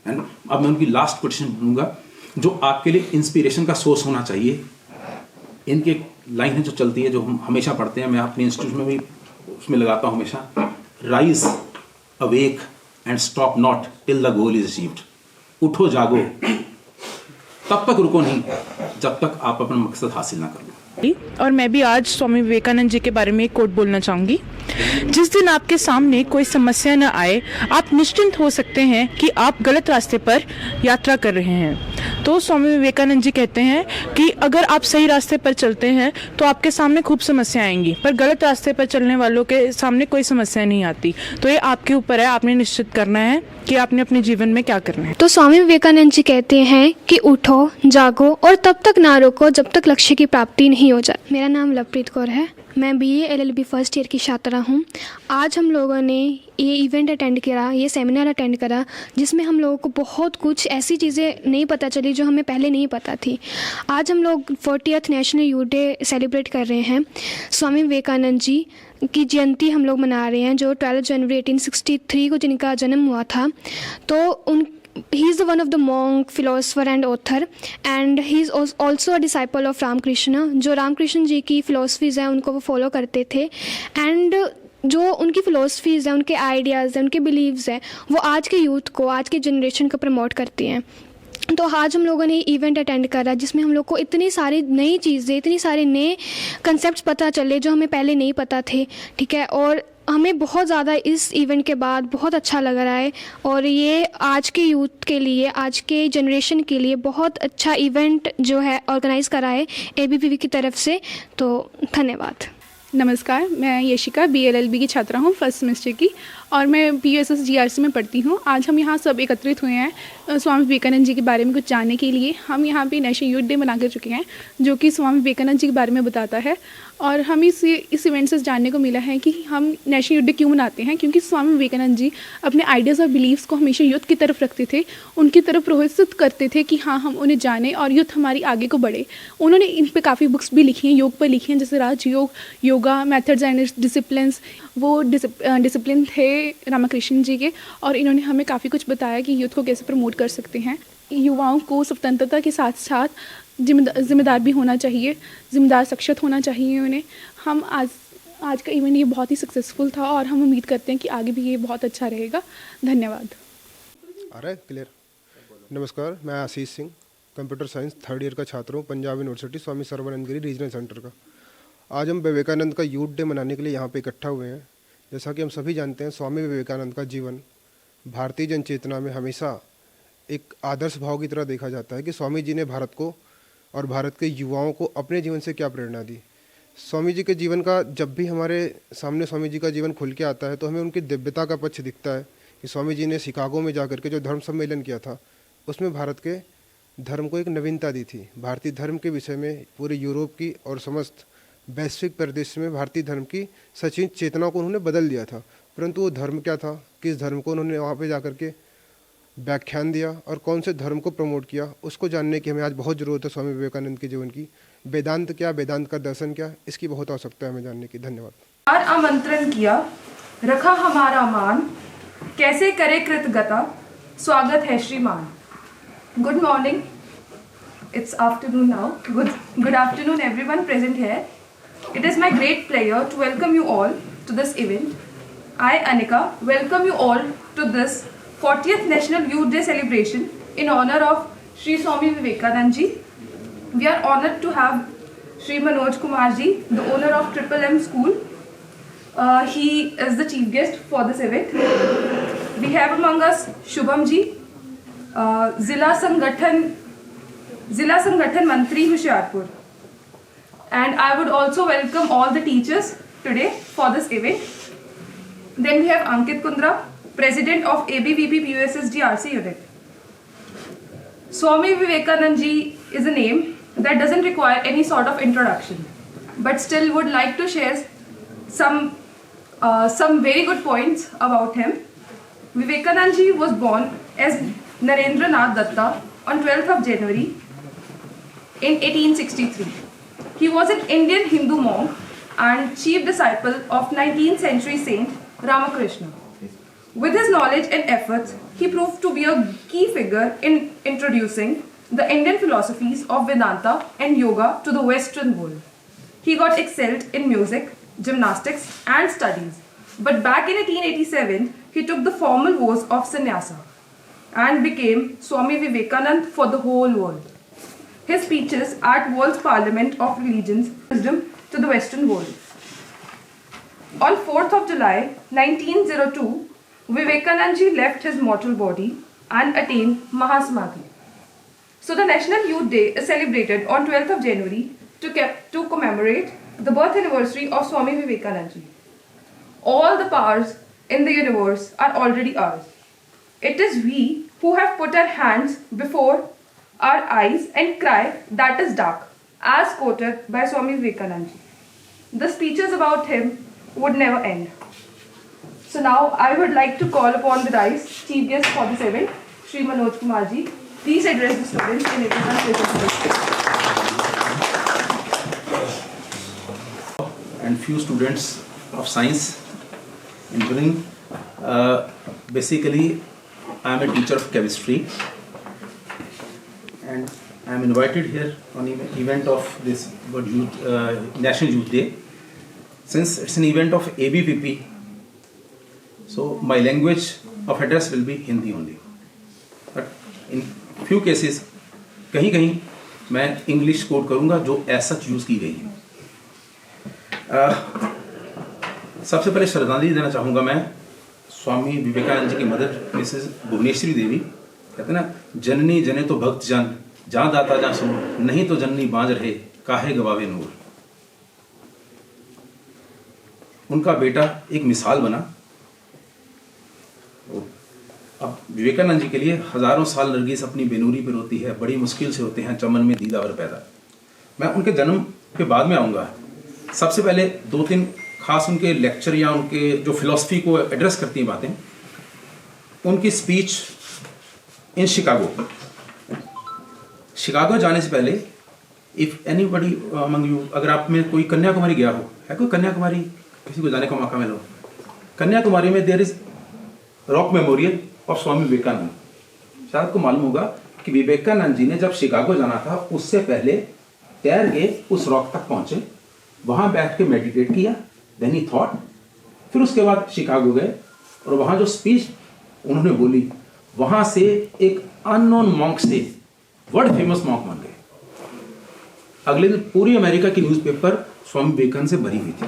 And अब मैं उनकी लास्ट क्वेश्चन दूंगा, जो आपके लिए इंस्पिरेशन का सोर्स होना चाहिए। इनकी लाइन है जो चलती है, जो हम हमेशा पढ़ते हैं, मैं अपने इंस्टीट्यूट में भी उसमें लगाता हूँ हमेशा, rise awake and stop not till the goal is achieved. उठो जागो, तब तक रुको नहीं जब तक आप अपना मकसद हासिल ना कर लो। और मैं भी आज स्वामी विवेकानंद जी के बारे में एक कोट बोलना चाहूँगी। जिस दिन आपके सामने कोई समस्या न आए, आप निश्चिंत हो सकते हैं कि आप गलत रास्ते पर यात्रा कर रहे हैं। तो स्वामी विवेकानंद जी कहते हैं कि अगर आप सही रास्ते पर चलते हैं तो आपके सामने खूब समस्या आएंगी, पर गलत रास्ते पर चलने वालों के सामने कोई समस्या नहीं आती। तो ये आपके ऊपर है, आपने निश्चित करना है कि आपने अपने जीवन में क्या करना है। तो स्वामी विवेकानंद जी कहते हैं कि उठो, जागो और तब तक ना रुको जब तक लक्ष्य की प्राप्ति नहीं हो जाए। मेरा नाम लवप्रीत कौर है, मैं BA LLB फर्स्ट ईयर की छात्रा हूँ। आज हम लोगों ने ये इवेंट अटेंड करा, ये सेमिनार अटेंड करा, जिसमें हम लोगों को बहुत कुछ ऐसी चीज़ें नहीं पता चली जो हमें पहले नहीं पता थी। आज हम लोग 40th national youth day celebrate कर रहे हैं। स्वामी विवेकानंद जी की जयंती हम लोग मना रहे हैं, जो 12 जनवरी 1863 को जिनका जन्म हुआ था। तो he is one of the monk, philosopher and author, and he is also a disciple of Ramakrishna. जो रामकृष्ण जी की फ़िलोसफीज़ हैं उनको वो फॉलो करते थे, एंड जो उनकी फ़िलोसफीज़ हैं, उनके आइडियाज़ हैं, उनके बिलीव्स हैं, वो आज के यूथ को, आज के जनरेशन को प्रमोट करती हैं। तो आज हम लोगों ने इवेंट अटेंड करा जिसमें हम लोग को इतनी सारी नई चीज़ें, इतनी सारे नए कंसेप्ट पता चले जो हमें पहले नहीं पता थे, ठीक है। और हमें बहुत ज़्यादा इस इवेंट के बाद बहुत अच्छा लग रहा है, और ये आज के यूथ के लिए, आज के जनरेशन के लिए बहुत अच्छा इवेंट जो है ऑर्गेनाइज़ करा है ABPV की तरफ से। तो धन्यवाद। नमस्कार, मैं यशिका BA LLB की छात्रा हूँ, फर्स्ट सेमेस्टर की, और मैं PUSS GRC में पढ़ती हूँ। आज हम यहाँ सब एकत्रित हुए हैं स्वामी विवेकानंद जी के बारे में कुछ जानने के लिए। हम यहाँ पे नेशनल यूथ डे मना कर चुके हैं, जो कि स्वामी विवेकानंद जी के बारे में बताता है। और हम इस इवेंट से जानने को मिला है कि हम नेशनल यूथ डे क्यों मनाते हैं, क्योंकि स्वामी विवेकानंद जी अपने आइडियाज़ और बिलीव्स को हमेशा यूथ की तरफ रखते थे, उनकी तरफ प्रोत्साहित करते थे कि हाँ, हम उन्हें जानें और यूथ हमारी आगे को बढ़े। उन्होंने इन पर काफ़ी बुक्स भी लिखी हैं, योग पर लिखी हैं, जैसे राजयोग, योगा, मेथड्स एंड डिसिप्लिन्स। वो डिसिप्लिन थे रामकृष्ण जी के, और इन्होंने हमें काफ़ी कुछ बताया कि यूथ को कैसे प्रमोट कर सकते हैं। युवाओं को स्वतंत्रता के साथ साथ जिम्मेदार भी होना चाहिए, जिम्मेदार शख्सियत होना चाहिए उन्हें। हम आज का इवेंट ये बहुत ही सक्सेसफुल था, और हम उम्मीद करते हैं कि आगे भी ये बहुत अच्छा रहेगा। धन्यवाद। अरे क्लियर। नमस्कार, मैं Ashish Singh, computer science 3rd year का छात्र हूँ, Punjab university Swami Sarvanand Giri regional centre का। आज हम विवेकानंद का यूथ डे मनाने के लिए यहाँ पे इकट्ठा हुए हैं। जैसा कि हम सभी जानते हैं, स्वामी विवेकानंद का जीवन भारतीय जन चेतना में हमेशा एक आदर्श भाव की तरह देखा जाता है कि स्वामी जी ने भारत को और भारत के युवाओं को अपने जीवन से क्या प्रेरणा दी। स्वामी जी के जीवन का जब भी हमारे सामने स्वामी जी का जीवन खुल के आता है तो हमें उनकी दिव्यता का पक्ष दिखता है कि स्वामी जी ने शिकागो में जाकर के जो धर्म सम्मेलन किया था, उसमें भारत के धर्म को एक नवीनता दी थी। भारतीय धर्म के विषय में पूरे यूरोप की और समस्त वैश्विक परिदृश्य में भारतीय धर्म की सचित चेतना को उन्होंने बदल दिया था। परंतु वो धर्म क्या था, किस धर्म को उन्होंने वहाँ पे जाकर के व्याख्यान दिया और कौन से धर्म को प्रमोट किया, उसको जानने की हमें आज बहुत ज़रूरत है। स्वामी विवेकानंद के जीवन की वेदांत क्या, वेदांत का दर्शन क्या, इसकी बहुत आवश्यकता है हमें जानने की। धन्यवाद। आमंत्रण किया, रखा हमारा मान, कैसे करे कृतज्ञता, स्वागत है श्रीमान। Good morning, it's afternoon now. Good afternoon everyone present here. It is my great pleasure to welcome you all to this event. I, Anika, welcome you all to this 40th National Youth Day celebration in honor of Shri Swami Vivekanand ji. We are honored to have Shri Manoj Kumar ji, the owner of Triple M School. He is the chief guest for this event. We have among us Shubham ji, Zila Sangathan Mantri Hoshiarpur. And I would also welcome all the teachers today for this event. Then we have Ankit Kundra, President of ABVP PUSS GRC unit. Swami Vivekanand ji is a name that doesn't require any sort of introduction, but still would like to share some very good points about him. Vivekanand ji was born as Narendranath Datta on 12th of January in 1863. He was an Indian Hindu monk and chief disciple of 19th century saint Ramakrishna. With his knowledge and efforts, he proved to be a key figure in introducing the Indian philosophies of Vedanta and yoga to the Western world. He got excelled in music, gymnastics and studies. But back in 1887, he took the formal vows of sannyasa and became Swami Vivekananda for the whole world. His speeches at World's Parliament of Religions wisdom to the Western world. On 4th of July 1902, Vivekananda ji left his mortal body and attained Mahasamadhi. So the National Youth Day is celebrated on 12th of January to commemorate the birth anniversary of Swami Vivekananda ji. All the powers in the universe are already ours. It is we who have put our hands before our eyes and cry that is dark, as quoted by Swami Vivekananda ji. The speeches about him would never end. So now I would like to call upon the dais Chief Guest for this event, Shri Manoj Kumar ji. Please address the students in everyone's presentation. And few students of science, engineering. Basically, I am a teacher of chemistry, and I am invited here on an event of this National Youth Day. Since it's an event of ABPP, so my language of address will be Hindi only. But in few cases, कहीं मैं English code करूँगा जो ऐसा use की गई है. सबसे पहले श्रद्धांजलि देना चाहूँगा मैं स्वामी विवेकानंद जी की मदर मिसेस भुवनेश्वरी देवी. कहते ना, जननी जने तो भक्त जन, जहाँ दाता जहाँ सूर, नहीं तो जननी बांझ रहे, काहे गवावे नूर. उनका बेटा एक मिसाल बना. अब विवेकानंद जी के लिए हजारों साल नरगिस अपनी बेनूरी पर होती है, बड़ी मुश्किल से होते हैं चमन में दीदावर पैदा. मैं उनके जन्म के बाद में आऊँगा. सबसे पहले 2-3 खास उनके लेक्चर या उनके जो फिलॉसफी को एड्रेस करती हैं बातें. उनकी स्पीच इन शिकागो जाने से पहले, इफ़ एनीबडी अमंग यू, अगर आप में कोई कन्याकुमारी गया हो, है कोई कन्याकुमारी, किसी को जाने का मौका मिला हो, कन्याकुमारी में there is rock memorial of Swami Vivekananda. शायद आपको मालूम होगा कि विवेकानंद जी ने जब शिकागो जाना था उससे पहले तैर के उस रॉक तक पहुंचे, वहाँ बैठ के मेडिटेट किया, देन ही थॉट. फिर उसके बाद शिकागो गए और वहाँ जो स्पीच उन्होंने बोली, वहाँ से एक अननोन मॉन्क से वर्ल्ड फेमस मॉन्क बन गए. अगले दिन पूरी अमेरिका की न्यूज़पेपर स्वामी विवेकानंद से भरी हुई थी.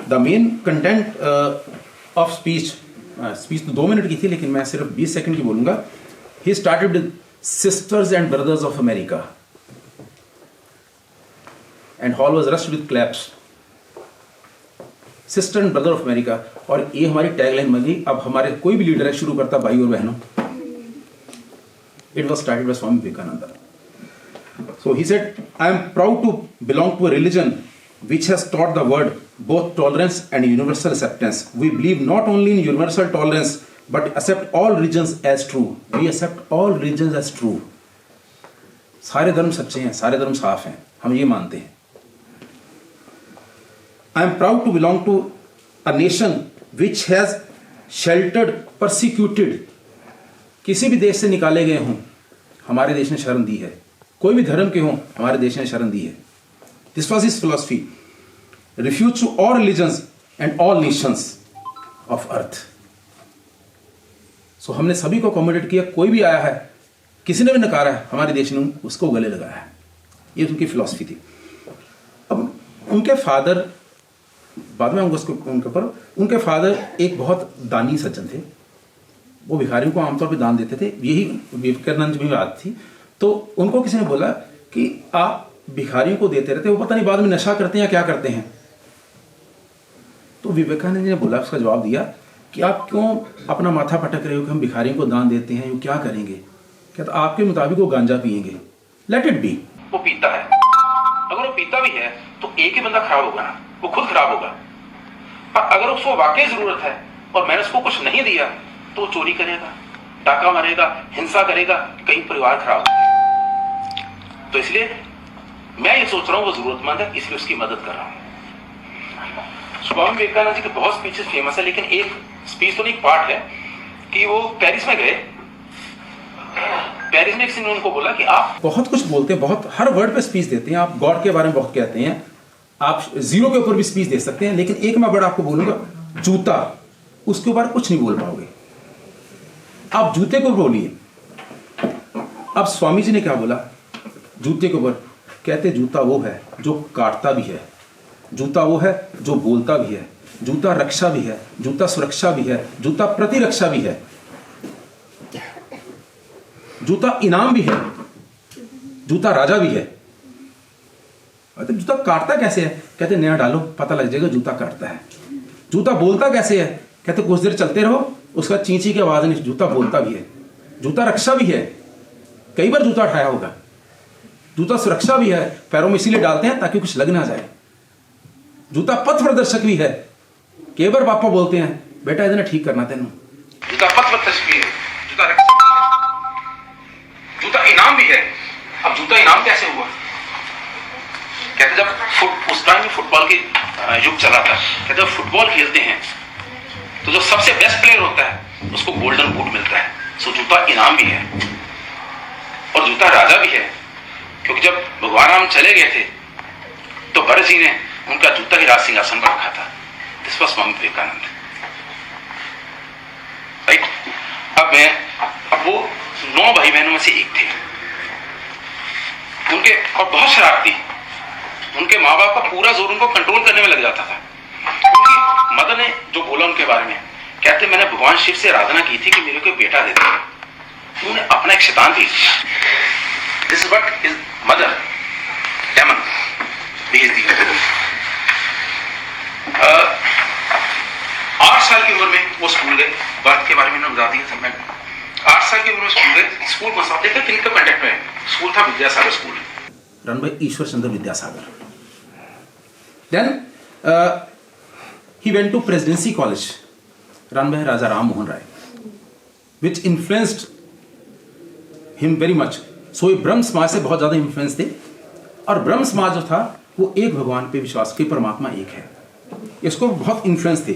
The main content of speech तो 2 मिनट की थी, लेकिन मैं सिर्फ 20 सेकंड की बोलूँगा. He started with sisters and brothers of America and hall was rushed with claps. Sister and brother of America. और ये हमारी टैगलाइन बन गई. अब हमारे कोई भी लीडर है शुरू करता भाई और बहनों. It was started by Swami Vivekananda. So he said, I am proud to belong to a religion which has taught the world both tolerance and universal acceptance. We believe not only in universal tolerance but accept all religions as true. We accept all religions as true. सारे धर्म सच्चे हैं, सारे धर्म साफ हैं, हम ये मानते हैं. I am proud to belong to a nation which has sheltered persecuted. किसी भी देश से निकाले गए हों, हमारे देश ने शरण दी है. कोई भी धर्म के हों, हमारे देश ने शरण दी है. This was his philosophy. Refuge to all religions and all nations of earth. So हमने सभी को अकोमोडेट किया. कोई भी आया है, किसी ने भी नकारा है, हमारे देश ने उसको गले लगाया है. ये उनकी फिलॉसफी थी. अब उनके फादर, बाद में उनके ऊपर, उनके फादर एक बहुत दानी सज्जन थे. वो भिखारियों को आमतौर पे दान देते थे. यही विवेकानंद में बात थी. तो उनको किसी ने बोला कि आप भिखारियों को देते रहते, वो पता नहीं बाद में नशा करते हैं या क्या करते हैं. तो विवेकानंद जी ने बोला, उसका जवाब दिया कि आप क्यों अपना माथा पटक रहे हो कि हम भिखारियों को दान देते हैं, वो क्या करेंगे. कहता आपके मुताबिक वो गांजा पियेंगे. Let it be. वो पीता है, अगर वो पीता भी है तो एक ही बंदा खराब होगा ना, वो खुद खराब होगा. पर अगर उसको वाकई जरूरत है और मैंने उसको कुछ नहीं दिया तो चोरी करेगा, डाका मारेगा, हिंसा करेगा, कहीं परिवार खराब होगा. तो इसलिए मैं ये सोच रहा हूँ वो जरूरतमंद है, इसलिए उसकी मदद कर रहा हूँ. स्वामी विवेकानंद जी के बहुत स्पीचेस फेमस है, लेकिन एक स्पीच तो नहीं, एक पार्ट है कि वो पेरिस में गए कैरिज्मेटिक ने उनको बोला कि आप बहुत कुछ बोलते हैं, बहुत हर वर्ड पे स्पीच देते हैं, आप गॉड के बारे में बहुत कहते हैं, आप जीरो के ऊपर भी स्पीच दे सकते हैं, लेकिन एक मैं वर्ड आपको बोलूंगा, जूता, उसके ऊपर कुछ नहीं बोल पाओगे। आप जूते को बोलिए। अब स्वामी जी ने क्या बोला जूते के ऊपर? कहते जूता वो है जो काटता भी है, जूता वो है जो बोलता भी है, जूता रक्षा भी है, जूता सुरक्षा भी है, जूता प्रतिरक्षा भी है, जूता इनाम भी है, जूता राजा भी है। तो जूता काटता कैसे है? कहते नया डालो पता लग जाएगा जूता काटता है। जूता बोलता कैसे है? कहते कुछ देर चलते रहो उसका चींची की आवाज नहीं, जूता बोलता भी है। जूता रक्षा भी है, कई बार जूता उठाया होगा। जूता सुरक्षा भी है, पैरों में इसीलिए डालते हैं ताकि कुछ लग ना जाए। जूता पथ प्रदर्शक भी है, कई बार पापा बोलते हैं बेटा इतना ठीक करना तेन। जूता पथ प्रदर्शक भी है, जूता रक्षा भी है, जूता इनाम भी है। अब जूता इनाम कैसे हुआ? कहते जब उस टाइम फुटबॉल के युग चला था, कहते जब फुटबॉल खेलते हैं तो जो सबसे बेस्ट प्लेयर होता है उसको गोल्डन बूट मिलता है। सो जूता इनाम भी है और जूता राजा भी है, क्योंकि जब भगवान राम चले गए थे तो भरत जी ने उनका जूता ही राज सिंहासन पर रखा था। This was Swami Vivekananda, right. अब वो 9 भाई बहनों में से एक थे, उनके और बहुत शरारती। उनके माँ बाप का पूरा जोर उनको कंट्रोल करने में लग जाता था। उनकी मदर ने जो बोला उनके बारे में, कहते मैंने भगवान शिव से आराधना की थी कि मेरे को बेटा दे दे। उन्होंने अपना एक शैतान भेज दिया। This is what his mother demon भेज दी। 8 साल की उम्र में वो स्कूल गए। बर्थ के बारे में बता दिया था मैं। 8 साल की उम्र में स्कूल गए। स्कूल कौन सा थे? किनके कांटेक्ट में? स्कूल था Vidyasagar school, run by Ishwar Chandra Vidyasagar. Then he went to Presidency College, run by Raja Ram Mohan Rai, which influenced him very much. So ये ब्रह्म समाज से बहुत ज्यादा इन्फ्लुएंस थे। और ब्रह्म समाज जो था वो एक भगवान पे विश्वास के, परमात्मा एक है, इसको बहुत इन्फ्लुएंस थे।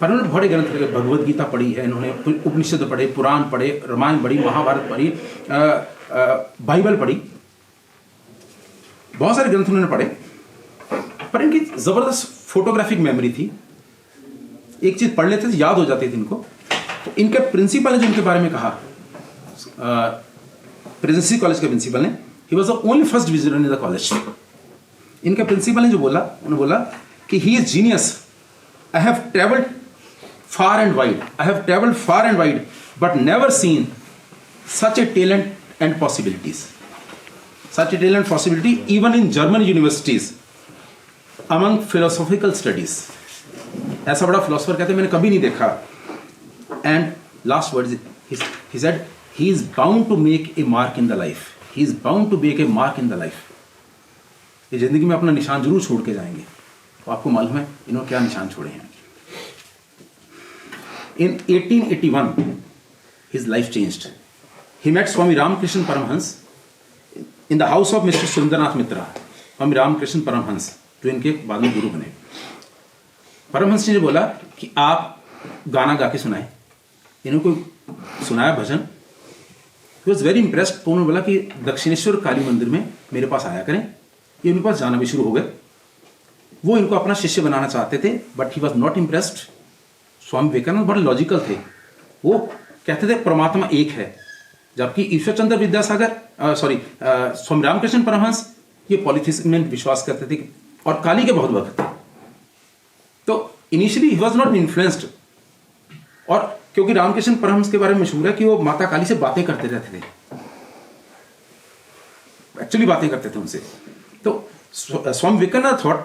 पर उन्होंने बड़े ग्रंथ पढ़े, भगवद गीता पढ़ी है इन्होंने, उपनिषद पढ़े, पुराण पढ़े, रामायण पढ़ी, महाभारत पढ़ी, बाइबल पढ़ी, बहुत सारे ग्रंथ उन्होंने पढ़े। पर इनकी जबरदस्त फोटोग्राफिक मेमोरी थी, एक चीज पढ़ लेते थे याद हो जाती थी इनको। तो इनके प्रिंसिपल ने जो इनके बारे में कहा, प्रेसिडेंसी कॉलेज के प्रिंसिपल ने, he was the only first visitor in the college. इनके प्रिंसिपल ने जो बोला, उन्होंने बोला कि he is genius, I have travelled far and wide, I have travelled far and wide but never seen such A talent and possibilities, such a talent possibility even in German universities among philosophical studies। ऐसा बड़ा philosopher कहते मैंने कभी नहीं देखा। and last word he said he is bound to make a mark in the life, he is bound to make a mark in the life। ये जिंदगी में अपना निशान जरूर छोड़ के जाएंगे। तो आपको मालूम है इन्होंने क्या निशान छोड़े हैं। in 1881 his life changed, he met Swami Ramakrishna Paramhans in the house of Mr. Sundarnath Mitra, Swami Ramakrishna Paramhans जो इनके बाद में गुरु बने। परमहंस ने बोला कि आप गाना गा के सुनाए। इन्होंने को सुनाया भजन, ही वॉज वेरी इम्प्रेस्ड। तो उन्होंने बोला कि दक्षिणेश्वर काली मंदिर में मेरे पास आया करें। ये उनके पास जाना भी शुरू हो गए। वो इनको अपना शिष्य बनाना चाहते थे but he was not impressed. Swami Vivekananda बड़े लॉजिकल थे, वो कहते थे परमात्मा एक है, जबकि ईश्वर चंद्र विद्यासागर स्वामी रामकृष्ण परमहंस ये पॉलिथिज्म में विश्वास करते थे और काली के बहुत भक्त थे। तो initially he was not influenced. और क्योंकि रामकृष्ण परमहंस के बारे में मशहूर है कि वो माता काली से बातें करते रहते थे, एक्चुअली बातें करते थे उनसे। तो स्वामी विवेकानंद थॉट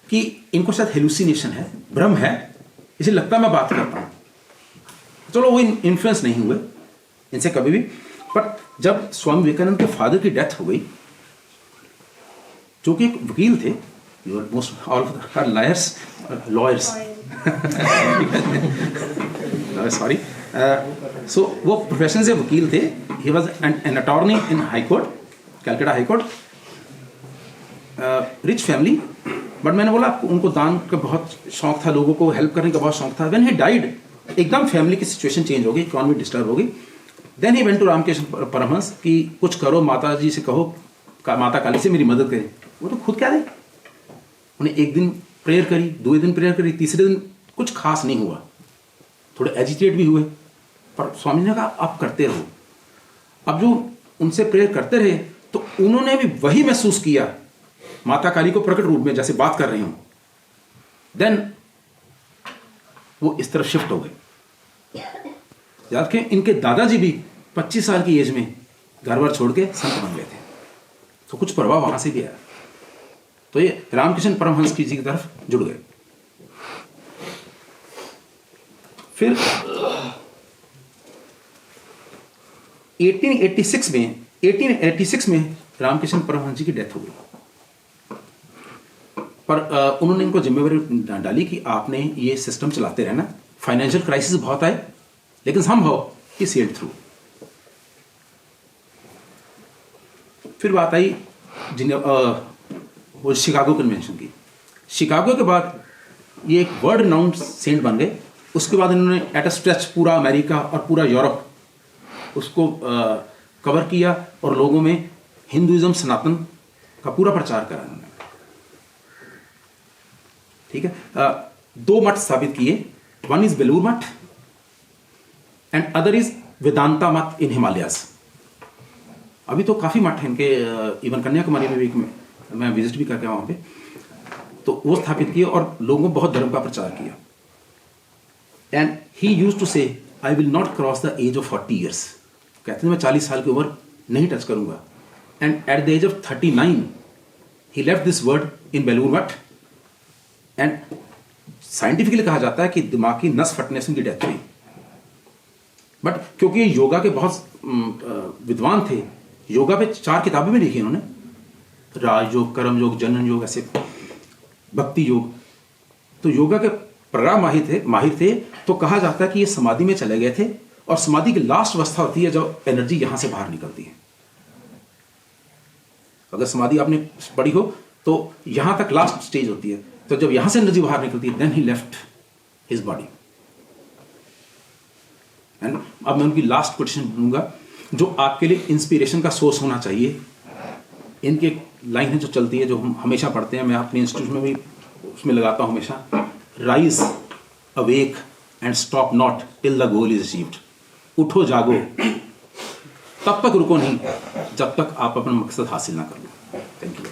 कि इनको शायद हेलुसिनेशन है, भ्रम है, इसे लगता मैं बात करता हूं। चलो वो इन्फ्लुएंस नहीं हुए इनसे कभी भी। बट जब स्वामी विवेकानंद के फादर की डेथ हो गई, जो कि एक वकील थे, मोस्ट ऑल लॉयर्स सॉरी, सो वो प्रोफेशन से वकील थे। He was an attorney in high court, Calcutta high court, rich family. But मैंने बोला आपको उनको दान का बहुत शौक था, लोगों को हेल्प करने का बहुत शौक था। व्हेन ही डाइड एकदम फैमिली की सिचुएशन चेंज हो गई, इकोनॉमी डिस्टर्ब हो गई। Then he went to Ramakrishna Paramhansa कि कुछ करो, माता जी से कहो, माता काली से मेरी मदद करें। वो तो खुद क्या दे। उन्हें एक दिन प्रेयर करी, दूसरे दिन प्रेयर करी, तीसरे दिन कुछ खास नहीं हुआ, थोड़े एजिटेट भी हुए, पर स्वामी ने कहा आप करते रहो। अब जो उनसे प्रेयर करते रहे तो उन्होंने भी वही महसूस किया माता काली को प्रकट रूप में जैसे बात कर रही हूं। देन वो इस तरफ शिफ्ट हो गए। याद रखें इनके दादाजी भी 25 साल की एज में घर बार छोड़ के संत बन गए थे, तो कुछ प्रभाव वहां से भी आया। तो ये रामकृष्ण परमहंस जी की तरफ जुड़ गए। फिर 1886 में रामकृष्ण परमहंस जी की डेथ हो गई, पर उन्होंने इनको जिम्मेवारी डाली कि आपने ये सिस्टम चलाते रहना। फाइनेंशियल क्राइसिस बहुत आए लेकिन समहाउ ही सेल्ड थ्रू। फिर बात आई वो शिकागो कन्वेंशन की। शिकागो के बाद ये एक वर्ल्ड रिनाउंड सेंट बन गए। उसके बाद इन्होंने एट अ स्ट्रेच पूरा अमेरिका और पूरा यूरोप उसको कवर किया और लोगों में हिंदुइज्म सनातन का पूरा प्रचार करा इन्होंने। ठीक है, 2 मठ स्थापित किए, one is Belur Math and other is Vedanta मठ इन हिमालयास। अभी तो काफी मठ हैं इनके, इवन कन्याकुमारी में भी मैं विजिट भी करके वहां पे, तो वो स्थापित किए और लोगों को बहुत धर्म का प्रचार किया। And he used to say I will not cross the age of 40 years. कहते हैं मैं 40 साल की उम्र नहीं टच करूंगा। And at the age of 39 he left this world in Belur Math. And scientifically कहा जाता है कि दिमाग की नस फटने से उनकी डेथ हुई। बट क्योंकि ये योगा के बहुत विद्वान थे, योगा पे 4 किताबें भी लिखी इन्होंने, राजयोग, कर्म योग, जनन योग, ऐसे भक्ति योग। तो योगा के प्रोग्राम माहिर थे। तो कहा जाता है कि ये समाधि में चले गए थे और समाधि की लास्ट अवस्था होती है जब एनर्जी यहां से बाहर निकलती है। अगर समाधि आपने पढ़ी हो तो यहां तक लास्ट स्टेज होती है। तो जब यहां से एनर्जी बाहर निकलती है then he left his body. And अब मैं उनकी लास्ट क्वेश्चन लूंगा जो आपके लिए इंस्पिरेशन का सोर्स होना चाहिए। इनके लाइन है जो चलती है, जो हम हमेशा पढ़ते हैं, मैं अपने इंस्टीट्यूट में भी उसमें लगाता हूं हमेशा, rise awake and stop not till the goal is achieved. उठो जागो, तब तक रुको नहीं जब तक आप अपना मकसद हासिल ना कर लो। Thank you.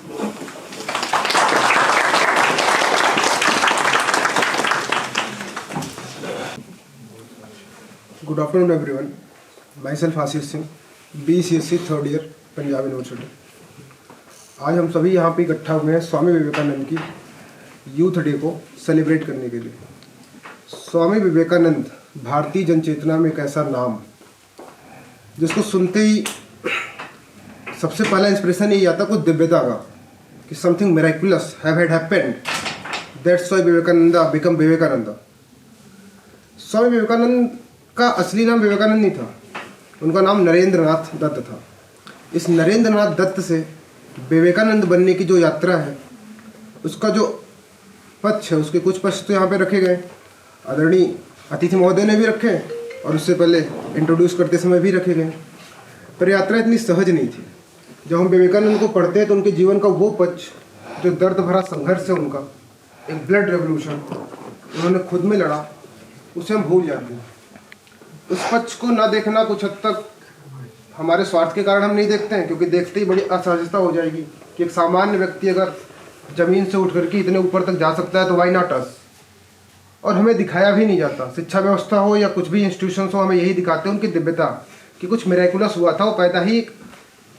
Good afternoon everyone, myself Ashish Singh, BCSC 3rd year, Punjab university. आज हम सभी यहाँ पे इकट्ठा हुए हैं स्वामी विवेकानंद की यूथ डे को सेलिब्रेट करने के लिए। स्वामी विवेकानंद भारतीय जनचेतना में एक ऐसा नाम जिसको सुनते ही सबसे पहला इंस्पिरेशन यही आता कुछ दिव्यता का, कि something miraculous have had happened, that's why Vivekananda become Vivekananda. Swami Vivekanand का असली नाम विवेकानंद नहीं था, उनका नाम नरेंद्रनाथ दत्त था। इस नरेंद्रनाथ दत्त से विवेकानंद बनने की जो यात्रा है, उसका जो पक्ष है, उसके कुछ पक्ष तो यहाँ पे रखे गए, आदरणीय अतिथि महोदय ने भी रखे और उससे पहले इंट्रोड्यूस करते समय भी रखे गए। पर यात्रा इतनी सहज नहीं थी। जब हम विवेकानंद को पढ़ते हैं तो उनके जीवन का वो पक्ष जो दर्द भरा संघर्ष है, उनका एक ब्लड रेवोल्यूशन उन्होंने खुद में लड़ा, उसे हम भूल जाते हैं। उस पक्ष को ना देखना कुछ हद तक हमारे स्वार्थ के कारण हम नहीं देखते हैं, क्योंकि देखते ही बड़ी असहजता हो जाएगी कि एक सामान्य व्यक्ति अगर जमीन से उठ करके इतने ऊपर तक जा सकता है तो वाई नॉट अस। और हमें दिखाया भी नहीं जाता, शिक्षा व्यवस्था हो या कुछ भी इंस्टीट्यूशंस हो, हमें यही दिखाते हैं उनकी दिव्यता कि कुछ मिरेकुलस हुआ था। वो पैदा ही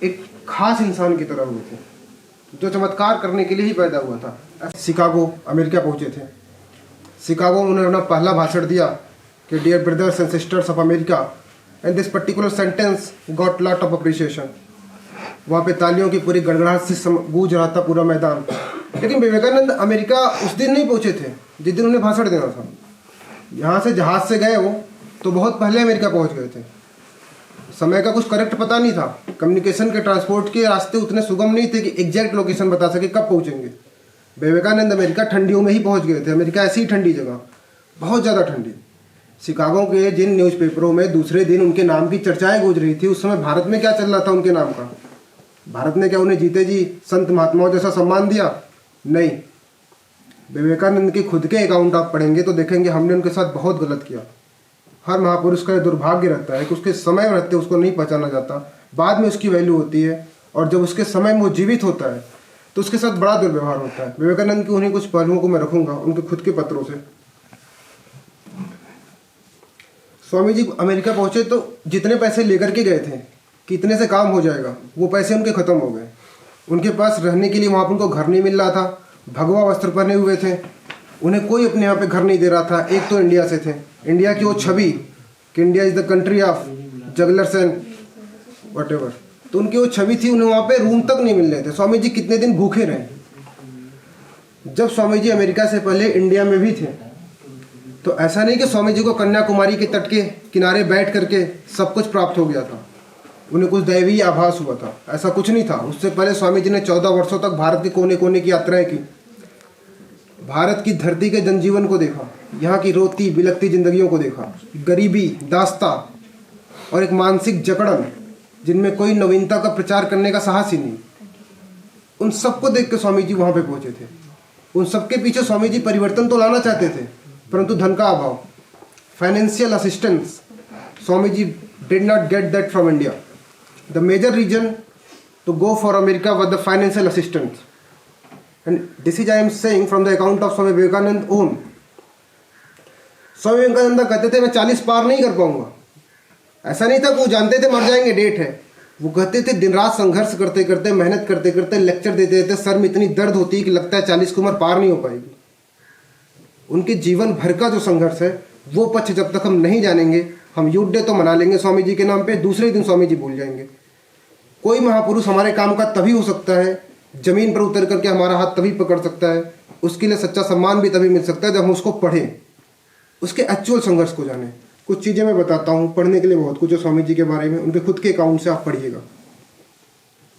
एक खास इंसान की तरह हुए थे जो चमत्कार करने के लिए ही पैदा हुआ था। शिकागो अमेरिका पहुँचे थे। शिकागो में उन्होंने अपना पहला भाषण दिया कि dear brothers and sisters of America, and this particular sentence got lot of appreciation. वहाँ पे तालियों की पूरी गड़गड़ाहट से गूंज रहा था पूरा मैदान। लेकिन विवेकानंद अमेरिका उस दिन नहीं पहुँचे थे जिस दिन उन्हें भाषण देना था। यहाँ से जहाज़ से गए वो तो बहुत पहले अमेरिका पहुँच गए थे। समय का कुछ करेक्ट पता नहीं था, कम्युनिकेशन के ट्रांसपोर्ट के रास्ते उतने सुगम नहीं थे कि एग्जैक्ट लोकेशन बता सके कब पहुँचेंगे। विवेकानंद अमेरिका ठंडियों में ही पहुँच गए थे। अमेरिका ऐसी ही ठंडी जगह, बहुत ज़्यादा ठंडी। शिकागो के जिन न्यूज़पेपरों में दूसरे दिन उनके नाम की चर्चाएं गूंज रही थी, उस समय भारत में क्या चल रहा था उनके नाम का? भारत ने क्या उन्हें जीते जी संत महात्माओं जैसा सम्मान दिया? नहीं। विवेकानंद के खुद के अकाउंट आप पढ़ेंगे तो देखेंगे हमने उनके साथ बहुत गलत किया। हर महापुरुष का दुर्भाग्य रहता है कि उसके समय में रहते उसको नहीं पहचाना जाता, बाद में उसकी वैल्यू होती है, और जब उसके समय में वो जीवित होता है तो उसके साथ बड़ा दुर्व्यवहार होता है। विवेकानंद के उन्हीं कुछ पहलुओं को मैं रखूंगा उनके खुद के पत्रों से। स्वामी जी अमेरिका पहुंचे तो जितने पैसे लेकर के गए थे कि इतने से काम हो जाएगा, वो पैसे उनके ख़त्म हो गए। उनके पास रहने के लिए वहाँ पर उनको घर नहीं मिल रहा था, भगवा वस्त्र पहने हुए थे, उन्हें कोई अपने यहाँ पे घर नहीं दे रहा था। एक तो इंडिया से थे, इंडिया की वो छवि कि India is the country of jugglers and what ever, तो उनकी वो छवि थी, उन्हें वहाँ पे रूम तक नहीं मिल रहे थे। स्वामी जी कितने दिन भूखे रहे। जब स्वामी जी अमेरिका से पहले इंडिया में भी थे तो ऐसा नहीं कि स्वामी जी को कन्याकुमारी के तट के किनारे बैठ करके सब कुछ प्राप्त हो गया था, उन्हें कुछ दैवीय आभास हुआ था, ऐसा कुछ नहीं था। उससे पहले स्वामी जी ने 14 वर्षों तक भारत के कोने कोने की यात्राएं की, भारत की धरती के जनजीवन को देखा, यहाँ की रोती बिलखती जिंदगियों को देखा, गरीबी, दास्ता और एक मानसिक जकड़न जिनमें कोई नवीनता का प्रचार करने का साहस ही नहीं। उन सबको देख के स्वामी जी वहाँ पे पहुँचे थे। उन सबके पीछे स्वामी जी परिवर्तन तो लाना चाहते थे, परंतु धन का अभाव, financial assistance, Swami ji did not get that from India. The major reason to go for America was the financial assistance, and this is I am saying from the account of Swami Vivekanand own. Swami Vivekanand कहते थे मैं 40 पार नहीं कर पाऊंगा। ऐसा नहीं था कि वो जानते थे मर जाएंगे, डेट है। वो कहते थे दिन रात संघर्ष करते करते, मेहनत करते करते, लेक्चर देते देते सर में इतनी दर्द होती है कि लगता है 40 की उम्र पार नहीं हो पाएगी। उनके जीवन भर का जो संघर्ष है वो पक्ष जब तक हम नहीं जानेंगे, हम यूथ डे तो मना लेंगे स्वामी जी के नाम पे, दूसरे दिन स्वामी जी भूल जाएंगे। कोई महापुरुष हमारे काम का तभी हो सकता है, जमीन पर उतर करके हमारा हाथ तभी पकड़ सकता है, उसके लिए सच्चा सम्मान भी तभी मिल सकता है जब हम उसको पढ़ें, उसके एक्चुअल संघर्ष को जानें। कुछ चीज़ें मैं बताता हूँ, पढ़ने के लिए बहुत कुछ है स्वामी जी के बारे में, उनके खुद के अकाउंट से आप पढ़िएगा।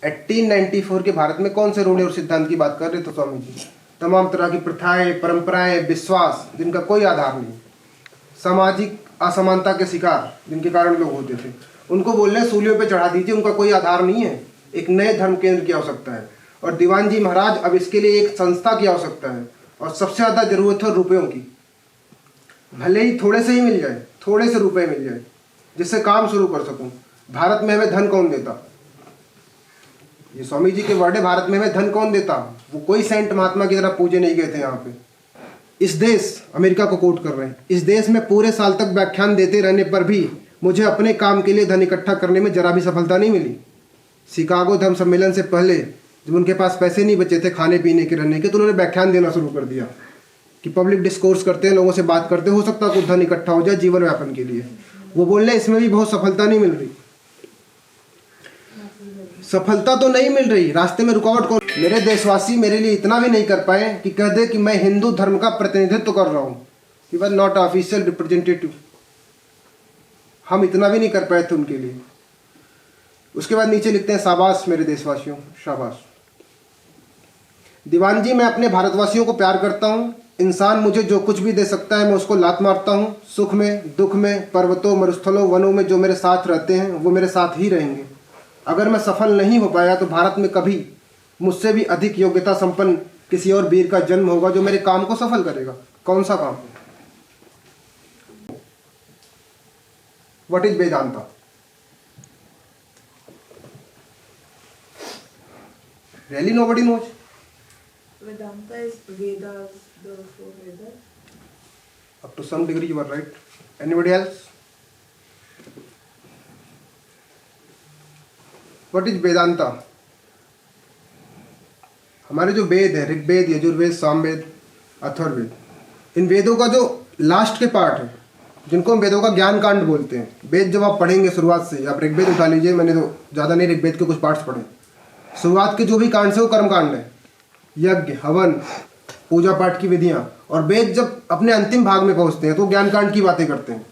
1894 के भारत में कौन से रूढ़ और सिद्धांत की बात कर रहे थे स्वामी जी? तमाम तरह की प्रथाएं, परंपराएं, विश्वास जिनका कोई आधार नहीं, सामाजिक असमानता के शिकार जिनके कारण लोग होते थे, उनको बोलने सूलियों पे चढ़ा दीजिए, उनका कोई आधार नहीं है। एक नए धर्म केंद्र की आवश्यकता है, और दीवान जी महाराज अब इसके लिए एक संस्था की आवश्यकता है, और सबसे ज़्यादा जरूरत है रुपयों की। भले ही थोड़े से ही मिल जाए, थोड़े से रुपए मिल जाए, जिससे काम शुरू कर सकूं। भारत में हमें धन कौन देता? ये स्वामी जी के वर्ड है, भारत में हमें धन कौन देता? वो कोई सेंट महात्मा की तरह पूजे नहीं गए थे यहाँ पे। इस देश, अमेरिका को कोट कर रहे हैं, इस देश में पूरे साल तक व्याख्यान देते रहने पर भी मुझे अपने काम के लिए धन इकट्ठा करने में जरा भी सफलता नहीं मिली। शिकागो धर्म सम्मेलन से पहले जब उनके पास पैसे नहीं बचे थे खाने पीने के, रहने के, तो उन्होंने व्याख्यान देना शुरू कर दिया कि पब्लिक डिस्कोर्स करते हैं, लोगों से बात करते, हो सकता है कुछ धन इकट्ठा हो जाए जीवन यापन के लिए। वो बोल रहे इसमें भी बहुत सफलता नहीं मिल रही। सफलता तो नहीं मिल रही, रास्ते में रुकावट कौन? मेरे देशवासी मेरे लिए इतना भी नहीं कर पाए कि कह दे कि मैं हिंदू धर्म का प्रतिनिधित्व कर रहा हूँ, ही वॉज नॉट ऑफिशियल रिप्रेजेंटेटिव। हम इतना भी नहीं कर पाए थे उनके लिए। उसके बाद नीचे लिखते हैं, शाबाश मेरे देशवासियों, शाबाश। दीवान जी, मैं अपने भारतवासियों को प्यार करता हूँ। इंसान मुझे जो कुछ भी दे सकता है मैं उसको लात मारता हूँ। सुख में, दुख में, पर्वतों, मरुस्थलों, वनों में जो मेरे साथ रहते हैं वो मेरे साथ ही रहेंगे। अगर मैं सफल नहीं हो पाया तो भारत में कभी मुझसे भी अधिक योग्यता संपन्न किसी और वीर का जन्म होगा जो मेरे काम को सफल करेगा। कौन सा काम? What is Vedanta? Really nobody knows? Vedanta is Vedas, the four Vedas. Up to some degree you are right. Anybody else? What is Vedanta? हमारे जो वेद है, ऋग्वेद, यजुर्वेद, सामवेद, अथर्ववेद, इन वेदों का जो लास्ट के पार्ट है, जिनको हम वेदों का ज्ञान कांड बोलते हैं। वेद जब आप पढ़ेंगे शुरुआत से, आप ऋग्वेद उठा लीजिए, मैंने तो ज़्यादा नहीं ऋग्वेद के कुछ पार्ट्स पढ़े। शुरुआत के जो भी कांड से वो कर्म कांड है, यज्ञ, हवन, पूजा पाठ की विधियां। और वेद जब अपने अंतिम भाग में पहुंचते हैं तो ज्ञान कांड की बातें करते हैं,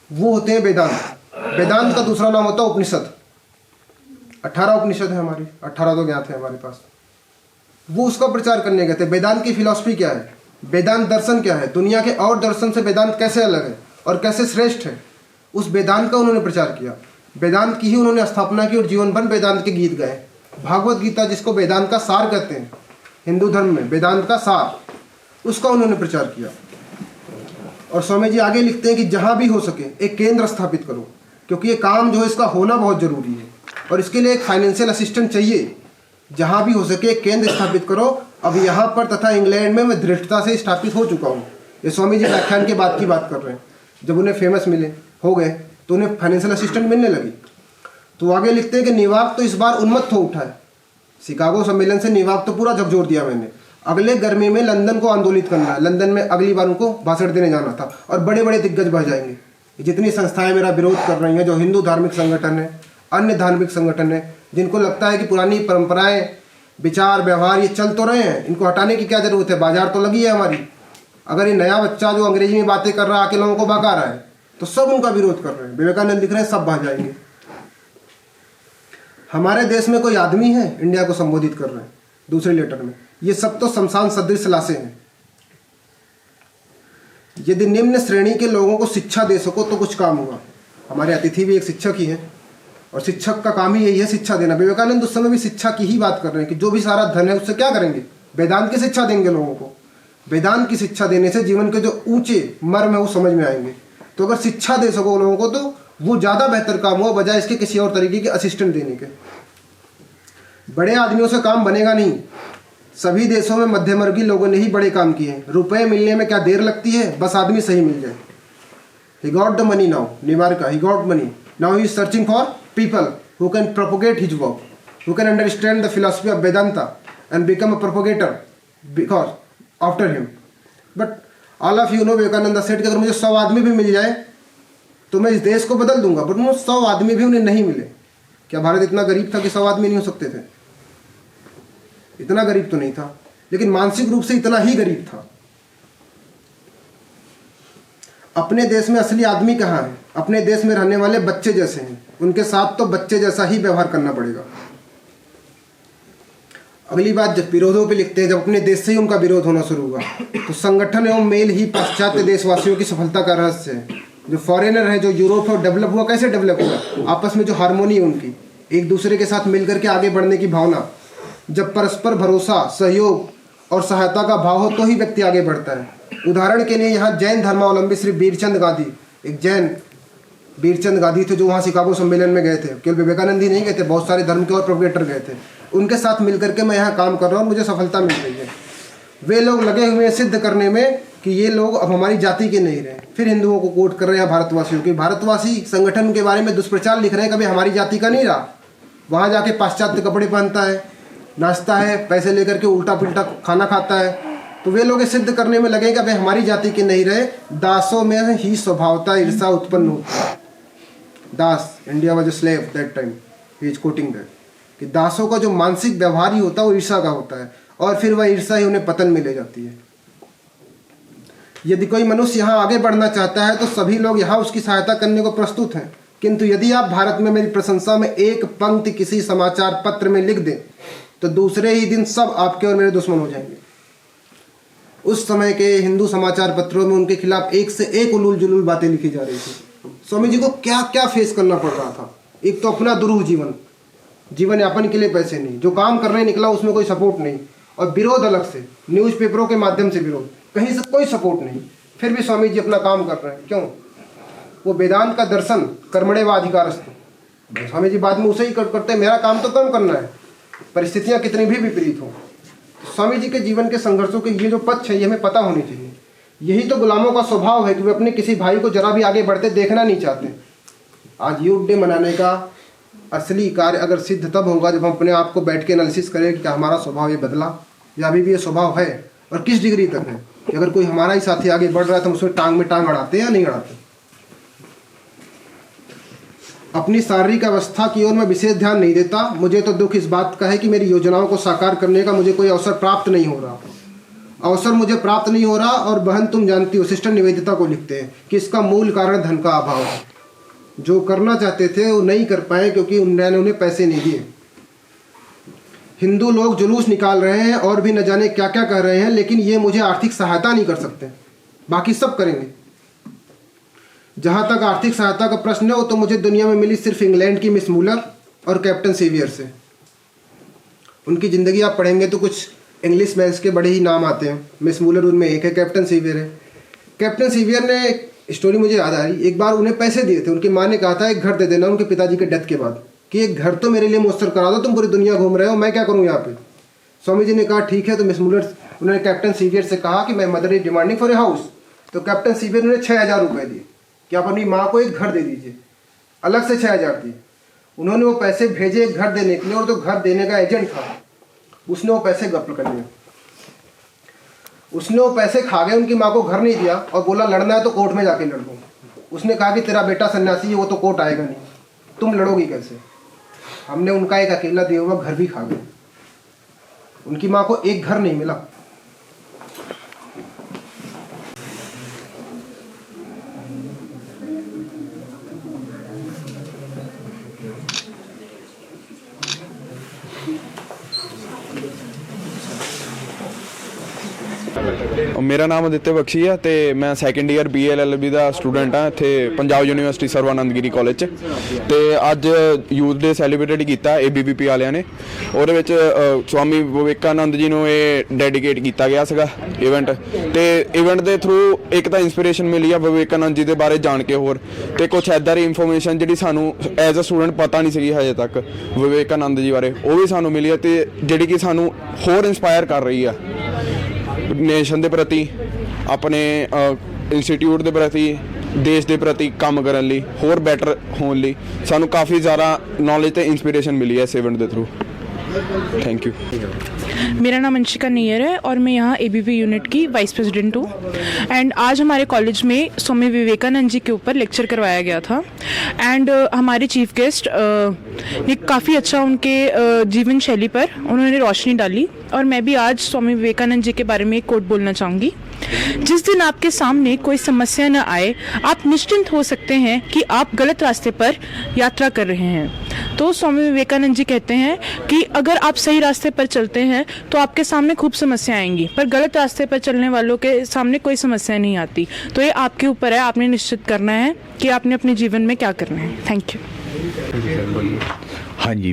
वो होते हैं वेदांत। वेदांत का दूसरा नाम होता है उपनिषद। 18 उपनिषद है हमारी, 18 तो ज्ञात है हमारे पास। वो उसका प्रचार करने गए थे। वेदांत की फिलॉसफी क्या है? वेदांत दर्शन क्या है, दुनिया के और दर्शन से वेदांत कैसे अलग है और कैसे श्रेष्ठ है, उस वेदांत का उन्होंने प्रचार किया। वेदांत की ही उन्होंने स्थापना की और जीवन भर वेदांत के गीत गाए। भागवत गीता जिसको वेदांत का सार कहते हैं हिंदू धर्म में, वेदांत का सार, उसका उन्होंने प्रचार किया। और स्वामी जी आगे लिखते हैं कि जहाँ भी हो सके एक केंद्र स्थापित करो, क्योंकि ये काम जो है इसका होना बहुत ज़रूरी है और इसके लिए एक फाइनेंशियल असिस्टेंट चाहिए। जहाँ भी हो सके एक केंद्र स्थापित करो। अब यहाँ पर तथा इंग्लैंड में मैं दृढ़ता से स्थापित हो चुका हूँ। ये स्वामी जी व्याख्यान के बाद की बात कर रहे हैं। जब उन्हें फेमस मिले हो गए तो उन्हें फाइनेंशियल असिस्टेंट मिलने लगी। तो आगे लिखते हैं कि न्यूयॉर्क तो इस बार उन्मत्त हो उठा है। शिकागो सम्मेलन से न्यूयॉर्क तो पूरा झकझोर दिया मैंने। अगले गर्मी में लंदन को आंदोलित करना है। लंदन में अगली बार उनको भाषण देने जाना था और बड़े बड़े दिग्गज बह जाएंगे। जितनी संस्थाएं मेरा विरोध कर रही हैं, जो हिंदू धार्मिक संगठन है, अन्य धार्मिक संगठन है, जिनको लगता है कि पुरानी परंपराएं, विचार, व्यवहार ये चल तो रहे हैं, इनको हटाने की क्या जरूरत है, बाजार तो लगी है हमारी। अगर ये नया बच्चा जो अंग्रेजी में बातें कर रहा है आके लोगों को बहका रहा है तो सब उनका विरोध कर रहे हैं। विवेकानंद लिख रहे हैं सब बह जाएंगे। हमारे देश में कोई आदमी है इंडिया को संबोधित कर रहे हैं दूसरे लेटर में, ये सब तो शमशान सदृश लाशें हैं। यदि निम्न श्रेणी के लोगों को शिक्षा दे सको तो कुछ काम होगा। हमारे अतिथि भी एक शिक्षक ही हैं और शिक्षक का काम ही यही है, शिक्षा देना। विवेकानंद उस समय भी शिक्षा की ही बात कर रहे हैं कि जो भी सारा धन है उससे क्या करेंगे, वेदांत की शिक्षा देंगे लोगों को। वेदांत की शिक्षा देने से जीवन के जो ऊंचे मर्म है वो समझ में आएंगे। तो अगर शिक्षा दे सको लोगों को तो वो ज़्यादा बेहतर काम हुआ बजाय इसके किसी और तरीके के असिस्टेंट देने के। बड़े आदमियों से काम बनेगा नहीं। सभी देशों में मध्यमवर्गीय लोगों ने ही बड़े काम किए हैं। रुपए मिलने में क्या देर लगती है, बस आदमी सही मिल जाए। He got the money now, Nivarka, he got money. Now he is searching for people who can propagate his work, who can understand the philosophy of Vedanta and become a propagator because after him. But all of you know Vivekananda said कि अगर मुझे 100 आदमी भी मिल जाए तो मैं इस देश को बदल दूंगा। बट वो 100 आदमी भी उन्हें नहीं मिले। क्या भारत इतना गरीब था कि 100 आदमी नहीं हो सकते थे? इतना गरीब तो नहीं था, लेकिन मानसिक रूप से इतना ही गरीब था। अपने देश में असली आदमी कहाँ है? अपने देश में रहने वाले बच्चे जैसे हैं, उनके साथ तो बच्चे जैसा ही व्यवहार करना पड़ेगा। अगली बात जब विरोधों पे लिखते हैं, जब अपने देश से ही उनका विरोध होना शुरू हुआ तो संगठन एवं मेल ही पाश्चात्य देशवासियों की सफलता का रहस्य है। जो फॉरेनर है, जो यूरोप है, डेवलप हुआ कैसे डेवलप हुआ? आपस में जो हार्मोनी है उनकी, एक दूसरे के साथ मिलकर के आगे बढ़ने की भावना। जब परस्पर भरोसा, सहयोग और सहायता का भाव हो तो ही व्यक्ति आगे बढ़ता है। उदाहरण के लिए यहाँ जैन धर्मावलंबी श्री वीरचंद गांधी, एक जैन वीरचंद गांधी थे जो वहाँ शिकागो सम्मेलन में गए थे। केवल विवेकानंद ही नहीं गए थे, बहुत सारे धर्म के और प्रोपगेटर गए थे। उनके साथ मिलकर के मैं यहाँ काम कर रहा हूँ, मुझे सफलता मिल रही है। वे लोग लगे हुए हैं सिद्ध करने में कि ये लोग अब हमारी जाति के नहीं रहे। फिर हिंदुओं को कोट कर रहे हैं भारतवासियों के। भारतवासी संगठन के बारे में दुष्प्रचार लिख रहे हैं, कभी हमारी जाति का नहीं रहा। वहाँ जाके पाश्चात्य कपड़े पहनता है, नाचता है, पैसे लेकर के उल्टा पुल्टा खाना खाता है। तो वे लोग सिद्ध करने में लगे कि वे हमारी जाति के नहीं रहे। दासों में ही स्वभावता ईर्षा उत्पन्न होती है। दास, India was a slave that time, he is quoting that, कि दासों का जो मानसिक व्यवहार ही होता है वो ईर्षा का होता है और फिर वह ईर्षा ही उन्हें पतन में ले जाती है। यदि कोई मनुष्य यहाँ आगे बढ़ना चाहता है तो सभी लोग यहाँ उसकी सहायता करने को प्रस्तुत हैं, किंतु यदि आप भारत में मेरी प्रशंसा में एक पंक्ति किसी समाचार पत्र में लिख दें तो दूसरे ही दिन सब आपके और मेरे दुश्मन हो जाएंगे। उस समय के हिंदू समाचार पत्रों में उनके खिलाफ एक से एक उलूल जुलूल बातें लिखी जा रही थी। स्वामी जी को क्या क्या फेस करना पड़ रहा था। एक तो अपना दुरूह जीवन यापन के लिए पैसे नहीं, जो काम करने निकला उसमें कोई सपोर्ट नहीं, और विरोध अलग से, न्यूज़पेपरों के माध्यम से विरोध, कहीं से कोई सपोर्ट नहीं। फिर भी स्वामी जी अपना काम कर रहे हैं। क्यों? वो वेदांत का दर्शन कर्मणे व अधिकारस्तु, स्वामी जी बाद में उसे ही करते हैं। मेरा काम तो कम करना है, परिस्थितियाँ कितनी भी विपरीत हों। स्वामी जी के जीवन के संघर्षों के ये जो पक्ष है ये हमें पता होनी चाहिए। यही तो गुलामों का स्वभाव है कि वे अपने किसी भाई को जरा भी आगे बढ़ते देखना नहीं चाहते। आज यूथ डे मनाने का असली कार्य अगर सिद्ध तब होगा जब हम अपने आप को बैठ के एनालिसिस करें कि क्या हमारा स्वभाव ये बदला या अभी भी ये स्वभाव है और किस डिग्री तक है। कि अगर कोई हमारा ही साथी आगे बढ़ रहा है तो हम उसमें टांग में टांग अड़ाते हैं या नहीं अड़ाते। अपनी शारीरिक अवस्था की ओर मैं विशेष ध्यान नहीं देता। मुझे तो दुख इस बात का है कि मेरी योजनाओं को साकार करने का मुझे कोई अवसर प्राप्त नहीं हो रहा। अवसर मुझे प्राप्त नहीं हो रहा। और बहन तुम जानती हो, सिस्टर निवेदिता को लिखते हैं कि इसका मूल कारण धन का अभाव है। जो करना चाहते थे वो नहीं कर पाए क्योंकि उन्होंने उन्हें पैसे नहीं दिए। हिंदू लोग जुलूस निकाल रहे हैं और भी न जाने क्या क्या कर रहे हैं, लेकिन ये मुझे आर्थिक सहायता नहीं कर सकते, बाकी सब करेंगे। जहाँ तक आर्थिक सहायता का प्रश्न है, वो तो मुझे दुनिया में मिली सिर्फ इंग्लैंड की मिस मूलर और कैप्टन सीवियर से। उनकी ज़िंदगी आप पढ़ेंगे तो कुछ इंग्लिश मैच के बड़े ही नाम आते हैं। मिस मूलर उनमें एक है, कैप्टन सीवियर है। कैप्टन सीवियर ने स्टोरी मुझे याद आ रही, एक बार उन्हें पैसे दिए थे, उनकी माँ ने कहा था एक घर दे देना उनके पिताजी के डेथ के बाद, कि एक घर तो मेरे लिए मुयस्सर करा दो, तुम पूरी दुनिया घूम रहे हो, मैं क्या करूँ यहाँ पे। स्वामी जी ने कहा ठीक है। तो मिस मूलर उन्होंने कैप्टन सीवियर से कहा कि मैं mother is demanding for a house. तो कैप्टन सीवियर ने 6,000 रुपये दिए कि आप अपनी माँ को एक घर दे दीजिए, अलग से 6,000 दिए। उन्होंने वो पैसे भेजे एक घर देने के लिए, और जो घर देने का एजेंट था उसने वो पैसे गप्प कर लिए। उसने वो पैसे खा गए, उनकी माँ को घर नहीं दिया और बोला लड़ना है तो कोर्ट में जाके लड़ लो। उसने कहा कि तेरा बेटा सन्यासी है, वो तो कोर्ट आएगा नहीं, तुम लड़ोगी कैसे। हमने उनका एक अकेला दिया हुआ घर भी खा गए। उनकी माँ को एक घर नहीं मिला। मेरा नाम आदित्य बख्शी है ਤੇ ਮੈਂ ਸੈਕੰਡ ਈਅਰ BLLB ਦਾ ਸਟੂਡੈਂਟ ਹਾਂ ਇੱਥੇ ਪੰਜਾਬ ਯੂਨੀਵਰਸਿਟੀ ਸਰਵਾਨੰਦਗਿਰੀ ਕਾਲਜ 'ਚ। ਤੇ ਅੱਜ ਯੂਥ ਡੇ ਸੈਲੀਬ੍ਰੇਟ ਕੀਤਾ ABVP ਵਾਲਿਆਂ ਨੇ। ਉਹਦੇ ਵਿੱਚ ਸਵਾਮੀ ਵਿਵੇਕਾਨੰਦ ਜੀ ਨੂੰ ਇਹ ਡੈਡੀਕੇਟ ਕੀਤਾ ਗਿਆ ਸੀਗਾ ਇਵੈਂਟ। ਤੇ ਇਵੈਂਟ ਦੇ ਥਰੂ ਇੱਕ ਤਾਂ ਇੰਸਪੀਰੇਸ਼ਨ ਮਿਲੀ ਆ ਵਿਵੇਕਾਨੰਦ ਜੀ ਦੇ ਬਾਰੇ ਜਾਣ ਕੇ, ਹੋਰ ਤੇ ਕੁਛ ਐਦਾਂ ਦੀ ਇਨਫੋਰਮੇਸ਼ਨ ਜਿਹੜੀ ਸਾਨੂੰ ਐਜ਼ ਅ ਸਟੂਡੈਂਟ ਪਤਾ ਨਹੀਂ ਸੀਗੀ ਹਜੇ ਤੱਕ ਵਿਵੇਕਾਨੰਦ ਜੀ ਬਾਰੇ, ਉਹ ਵੀ ਸਾਨੂੰ ਮਿਲੀ ਆ ਤੇ ਜਿਹੜੀ ਕਿ ਸਾਨੂੰ ਹੋਰ ਇੰਸਪਾਇਰ ਕਰ ਰਹੀ ਆ ਨੇਸ਼ਨ ਦੇ ਪ੍ਰਤੀ, ਆਪਣੇ ਇੰਸਟੀਟਿਊਟ ਦੇ ਪ੍ਰਤੀ, ਦੇਸ਼ ਦੇ ਪ੍ਰਤੀ ਕੰਮ ਕਰਨ ਲਈ, ਹੋਰ ਬੈਟਰ ਹੋਣ ਲਈ ਸਾਨੂੰ ਕਾਫੀ ਜ਼ਿਆਦਾ ਨੌਲੇਜ ਤੇ ਇੰਸਪੀਰੇਸ਼ਨ मिली है इस इवेंट के थ्रू। Thank you. मेरा नाम अंशिका नैयर है और मैं यहाँ ABV यूनिट की वाइस प्रेसिडेंट हूँ। एंड आज हमारे कॉलेज में स्वामी विवेकानंद जी के ऊपर लेक्चर करवाया गया था। एंड हमारे चीफ गेस्ट ने काफ़ी अच्छा उनके जीवन शैली पर उन्होंने रोशनी डाली। और मैं भी आज स्वामी विवेकानंद जी के बारे में एक कोट बोलना चाहूँगी। जिस दिन आपके सामने कोई समस्या न आए, आप निश्चिंत हो सकते हैं कि आप गलत रास्ते पर यात्रा कर रहे हैं। तो स्वामी विवेकानंद जी कहते हैं कि अगर आप सही रास्ते पर चलते हैं तो आपके सामने खूब समस्या आएंगी, पर गलत रास्ते पर चलने वालों के सामने कोई समस्या नहीं आती। तो ये आपके ऊपर है, आपने निश्चित करना है कि आपने अपने जीवन में क्या करना है। Thank you. हाँ जी,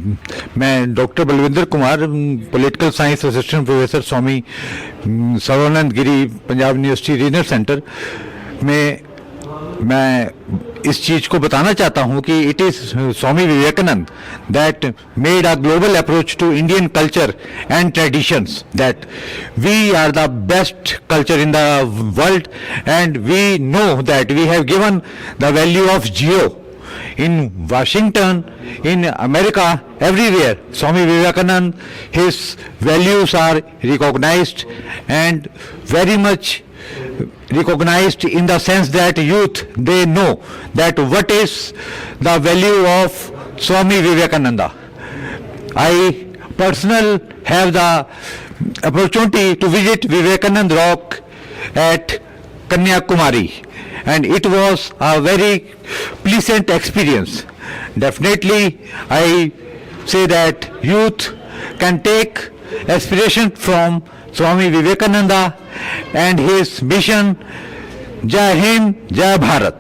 मैं doctor Balwinder Kumar, political science assistant professor Swami Sarvanand Giri Punjab university regional centre में। मैं इस चीज़ को बताना चाहता हूँ कि it is Swami Vivekanand that made a global approach to Indian culture and traditions, that we are the best culture in the world and we know that we have given the value of जियो in Washington, in America, everywhere. Swami Vivekanand, his values are recognized and very much recognized in the sense that youth, they know that what is the value of Swami Vivekananda. I personally have the opportunity to visit Vivekanand Rock at Kanyakumari, and it was a very pleasant experience. Definitely I say that youth can take inspiration from Swami Vivekananda and his mission. Jai Hind, Jai Bharat.